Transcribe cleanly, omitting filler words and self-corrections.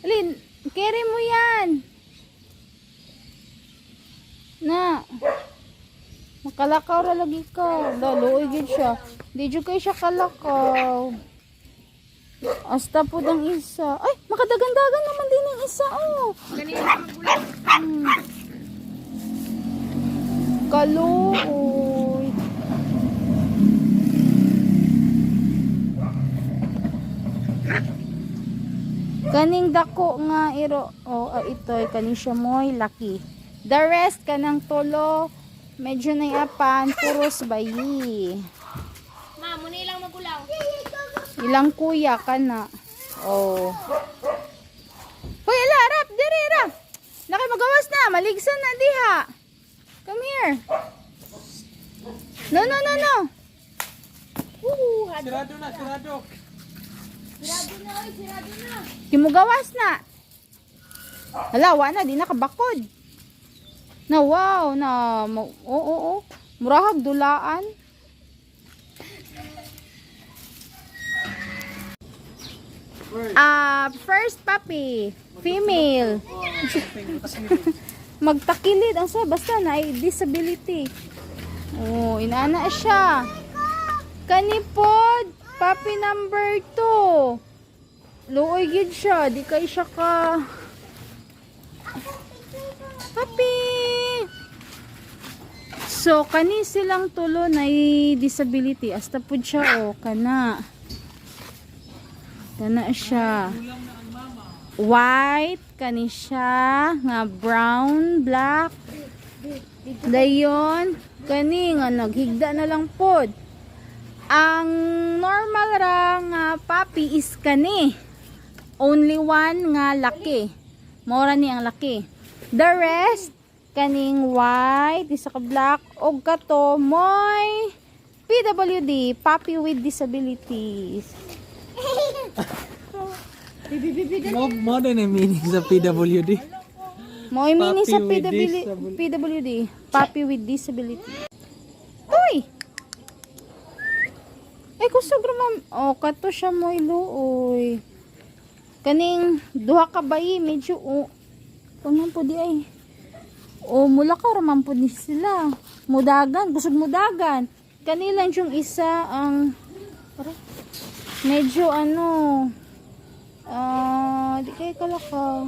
Alin, carry mo yan. Na. Makalakaw ra lagi ka. Luoy gid siya. Di jud kay siya kalakaw. Hasta po ang isa. Ay, makadagan-dagan naman din ang isa. Oh. Kaluoy. Kaning dako nga iro. Oh, ito kaning siya moy laki. The rest kanang tolo medyo na yapan puros bayi. Ma, muna ilang magulaw. Ilang kuya ka na. Oh. Hoy, ala, rap, diri, rap. Laki magawas na, maligsan na diha. Come here. No, no, no, no. Sirado na, sirado. Sirado na, oy, sirado na. Kimugawas na. Hala, wa na, di nakabakod. Na, wow, na, oo. Murahag dulaan. First puppy, female. Magtakilid ang sa basta na ay disability. Oh, inaana siya. Kanipod, puppy number 2. Luoy gid siya, di kay siya ka. Puppy. So kani silang tulo na disability. Hasta pud siya oh, kana. Kana siya. White kani siya nga brown, black. Dayon kani nga naghigda na lang pod. Ang normal ra nga puppy is kani. Only one nga laki. Mora ni ang laki. The rest kaning white, isa ka black og kato moy PWD, puppy with disabilities. Mo din ang meaning sa PWD. Moy meaning sa Puppy with PWD, puppy with disability. Uy! Ay, kusog ramam. Oh, kato siya moy luoy. Kaning duha ka bayi, medyo kuno po di ay. O mula ka ramam po ni sila. Mudagan, kusog mudagan. Kanilang yung isa ang medyo di kayo kalakaw.